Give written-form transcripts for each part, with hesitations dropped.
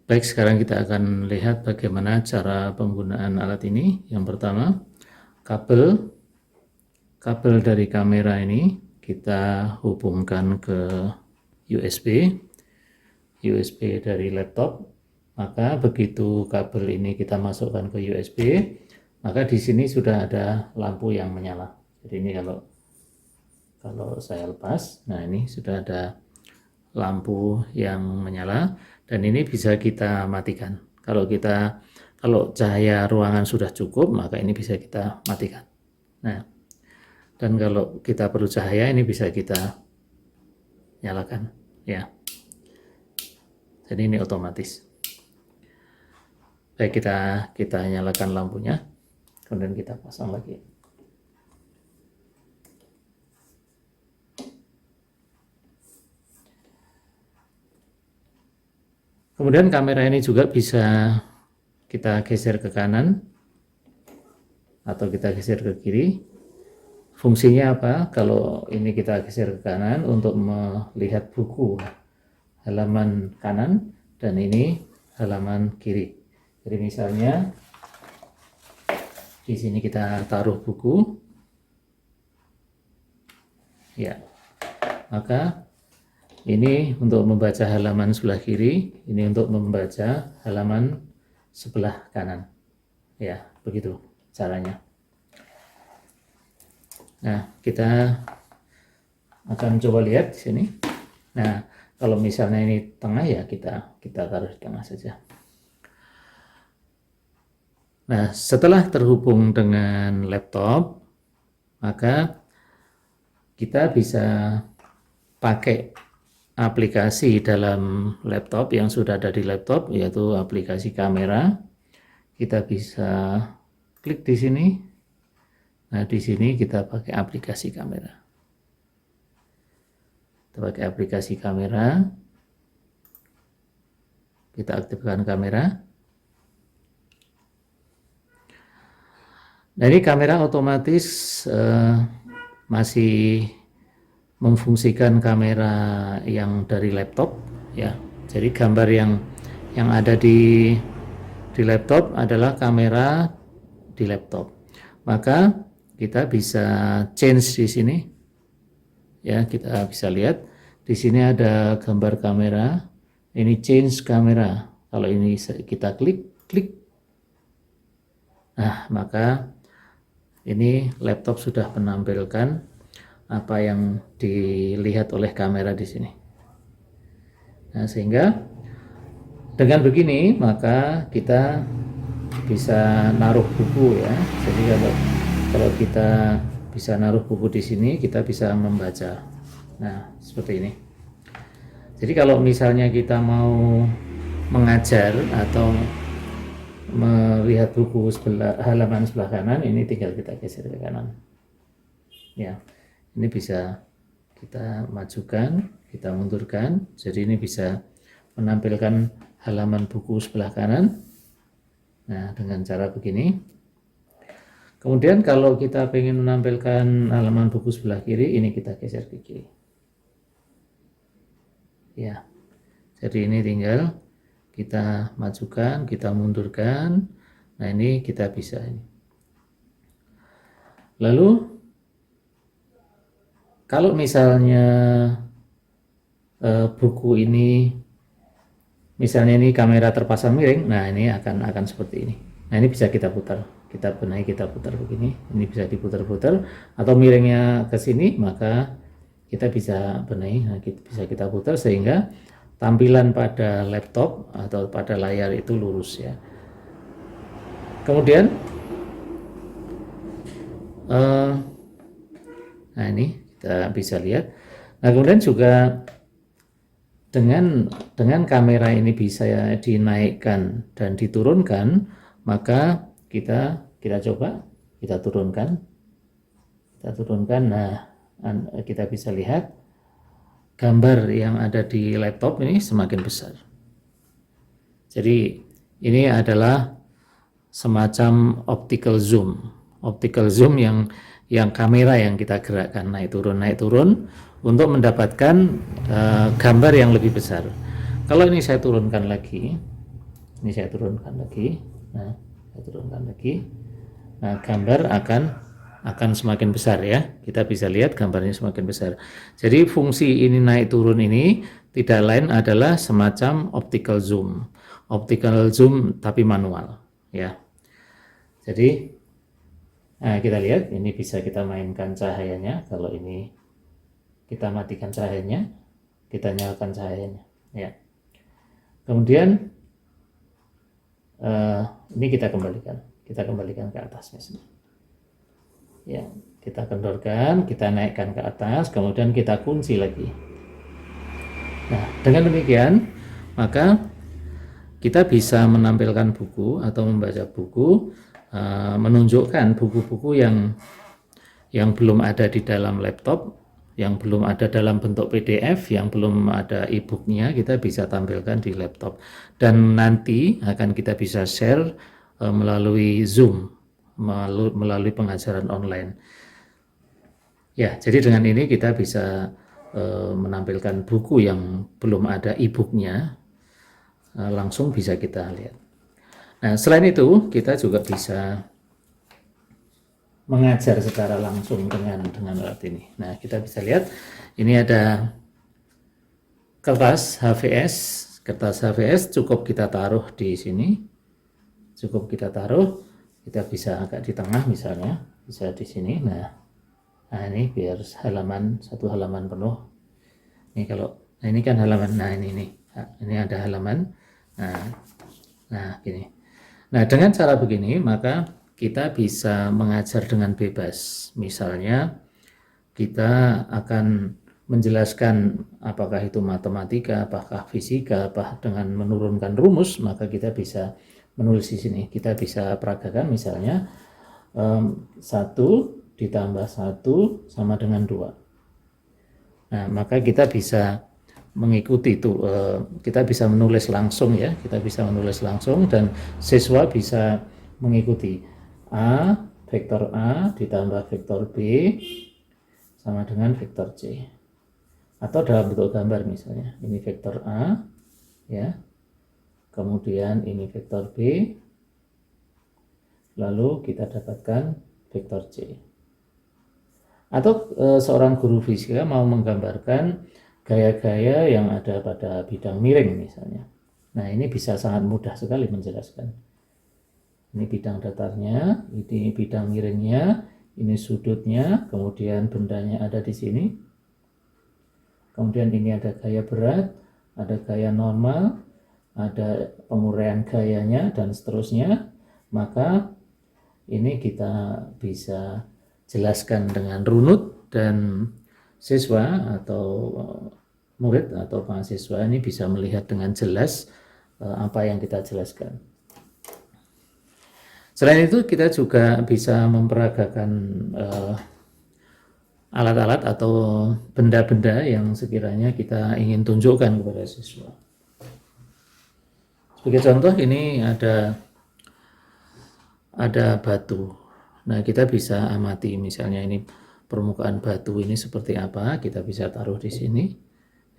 Baik, sekarang kita akan lihat bagaimana cara penggunaan alat ini. Yang pertama, kabel dari kamera ini kita hubungkan ke USB dari laptop. Maka begitu kabel ini kita masukkan ke USB, maka di sini sudah ada lampu yang menyala. Jadi ini kalau saya lepas, nah ini sudah ada lampu yang menyala dan ini bisa kita matikan. Kalau cahaya ruangan sudah cukup, maka ini bisa kita matikan. Nah, dan kalau kita perlu cahaya, ini bisa kita nyalakan, ya. Jadi ini otomatis. Baik, kita nyalakan lampunya, kemudian kita pasang lagi. Kemudian kamera ini juga bisa kita geser ke kanan atau kita geser ke kiri. Fungsinya apa? Kalau ini kita geser ke kanan untuk melihat buku halaman kanan dan ini halaman kiri. Jadi misalnya di sini kita taruh buku, ya, maka ini untuk membaca halaman sebelah kiri, ini untuk membaca halaman sebelah kanan. Ya, begitu caranya. Nah, kita akan coba lihat di sini. Nah, kalau misalnya ini tengah, ya kita taruh di tengah saja. Nah, setelah terhubung dengan laptop, maka kita bisa pakai aplikasi dalam laptop yang sudah ada di laptop, yaitu aplikasi kamera. Kita bisa klik di sini. Nah, di sini kita pakai aplikasi kamera. Kita pakai aplikasi kamera. Kita aktifkan kamera. Nah, ini kamera otomatis masih memfungsikan kamera yang dari laptop, ya. Jadi gambar yang ada di laptop adalah kamera di laptop. Maka kita bisa change di sini, ya. Kita bisa lihat di sini ada gambar kamera. Ini change kamera. Kalau ini kita klik, nah maka ini laptop sudah menampilkan apa yang dilihat oleh kamera di sini. Nah, sehingga dengan begini maka kita bisa naruh buku, ya. Jadi kalau kita bisa naruh buku di sini, kita bisa membaca. Nah, seperti ini. Jadi kalau misalnya kita mau mengajar atau melihat buku halaman sebelah kanan, ini tinggal kita geser ke kanan, ya. Ini bisa kita majukan, kita mundurkan. Jadi ini bisa menampilkan halaman buku sebelah kanan. Nah, dengan cara begini. Kemudian kalau kita ingin menampilkan halaman buku sebelah kiri, ini kita geser ke kiri. Ya. Jadi ini tinggal kita majukan, kita mundurkan. Nah, ini kita bisa ini. Lalu kalau misalnya buku ini, misalnya ini kamera terpasang miring, nah ini akan seperti ini. Nah, ini bisa kita putar, kita benahi, kita putar begini. Ini bisa diputar-putar, atau miringnya ke sini, maka kita bisa benahi, nah, bisa kita putar sehingga tampilan pada laptop atau pada layar itu lurus, ya. Kemudian, nah ini kita bisa lihat. Nah, kemudian juga dengan kamera ini bisa dinaikkan dan diturunkan, maka kita coba kita turunkan. Nah, kita bisa lihat gambar yang ada di laptop ini semakin besar. Jadi ini adalah semacam optical zoom yang kamera yang kita gerakkan naik turun untuk mendapatkan gambar yang lebih besar. Kalau ini saya turunkan lagi, Ini saya turunkan lagi. Nah, saya turunkan lagi. Nah, gambar akan semakin besar ya. Kita bisa lihat gambarnya semakin besar. Jadi fungsi ini naik turun ini tidak lain adalah semacam optical zoom. Optical zoom tapi manual ya. Jadi nah, kita lihat ini bisa kita mainkan cahayanya. Kalau ini kita matikan cahayanya, kita nyalakan cahayanya ya. Kemudian ini kita kembalikan ke atas misalnya. Ya, kita kendorkan, kita naikkan ke atas, kemudian kita kunci lagi. Nah, dengan demikian maka kita bisa menampilkan buku atau membaca buku, menunjukkan buku-buku yang belum ada di dalam laptop, yang belum ada dalam bentuk PDF, yang belum ada e-booknya, kita bisa tampilkan di laptop. Dan nanti akan kita bisa share melalui Zoom, melalui pengajaran online. Ya, jadi dengan ini kita bisa menampilkan buku yang belum ada e-booknya, langsung bisa kita lihat. Nah, selain itu kita juga bisa mengajar secara langsung dengan alat ini. Nah, kita bisa lihat ini ada kertas HVS. Kertas HVS cukup kita taruh di sini. Cukup kita taruh, kita bisa agak di tengah misalnya, bisa di sini. Nah ini biar satu halaman penuh. Ini ini kan halaman. Nah, ini ada halaman. Nah, gini. Nah, dengan cara begini maka kita bisa mengajar dengan bebas. Misalnya kita akan menjelaskan apakah itu matematika, apakah fisika, dengan menurunkan rumus, maka kita bisa menulis di sini. Kita bisa peragakan misalnya 1 ditambah 1 sama dengan 2. Nah, maka kita bisa mengikuti itu, kita bisa menulis langsung ya, kita bisa menulis langsung dan siswa bisa mengikuti. Vektor A ditambah vektor B sama dengan vektor C, atau dalam bentuk gambar misalnya ini vektor A ya, kemudian ini vektor B, lalu kita dapatkan vektor C. Atau seorang guru fisika mau menggambarkan gaya-gaya yang ada pada bidang miring misalnya. Nah, ini bisa sangat mudah sekali menjelaskan. Ini bidang datarnya, ini bidang miringnya, ini sudutnya, kemudian bendanya ada di sini. Kemudian ini ada gaya berat, ada gaya normal, ada penguraian gayanya, dan seterusnya. Maka ini kita bisa jelaskan dengan runut, dan siswa atau murid atau mahasiswa ini bisa melihat dengan jelas apa yang kita jelaskan. Selain itu kita juga bisa memperagakan alat-alat atau benda-benda yang sekiranya kita ingin tunjukkan kepada siswa. Sebagai contoh ini ada batu. Nah, kita bisa amati misalnya ini permukaan batu ini seperti apa, kita bisa taruh di sini.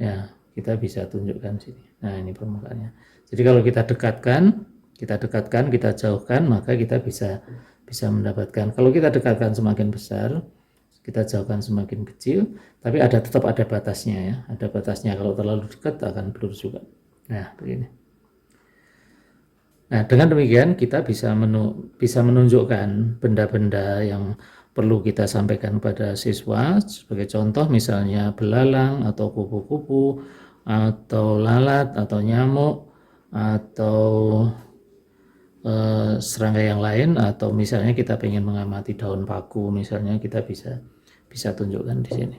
Ya, kita bisa tunjukkan sini. Nah, ini permukaannya. Jadi kalau kita dekatkan, kita jauhkan, maka kita bisa mendapatkan. Kalau kita dekatkan semakin besar, kita jauhkan semakin kecil, tapi tetap ada batasnya ya. Ada batasnya, kalau terlalu dekat akan blur juga. Nah, begini. Nah, dengan demikian kita bisa menunjukkan benda-benda yang perlu kita sampaikan pada siswa. Sebagai contoh misalnya belalang atau kupu-kupu atau lalat atau nyamuk atau serangga yang lain, atau misalnya kita ingin mengamati daun paku misalnya, kita bisa tunjukkan di sini.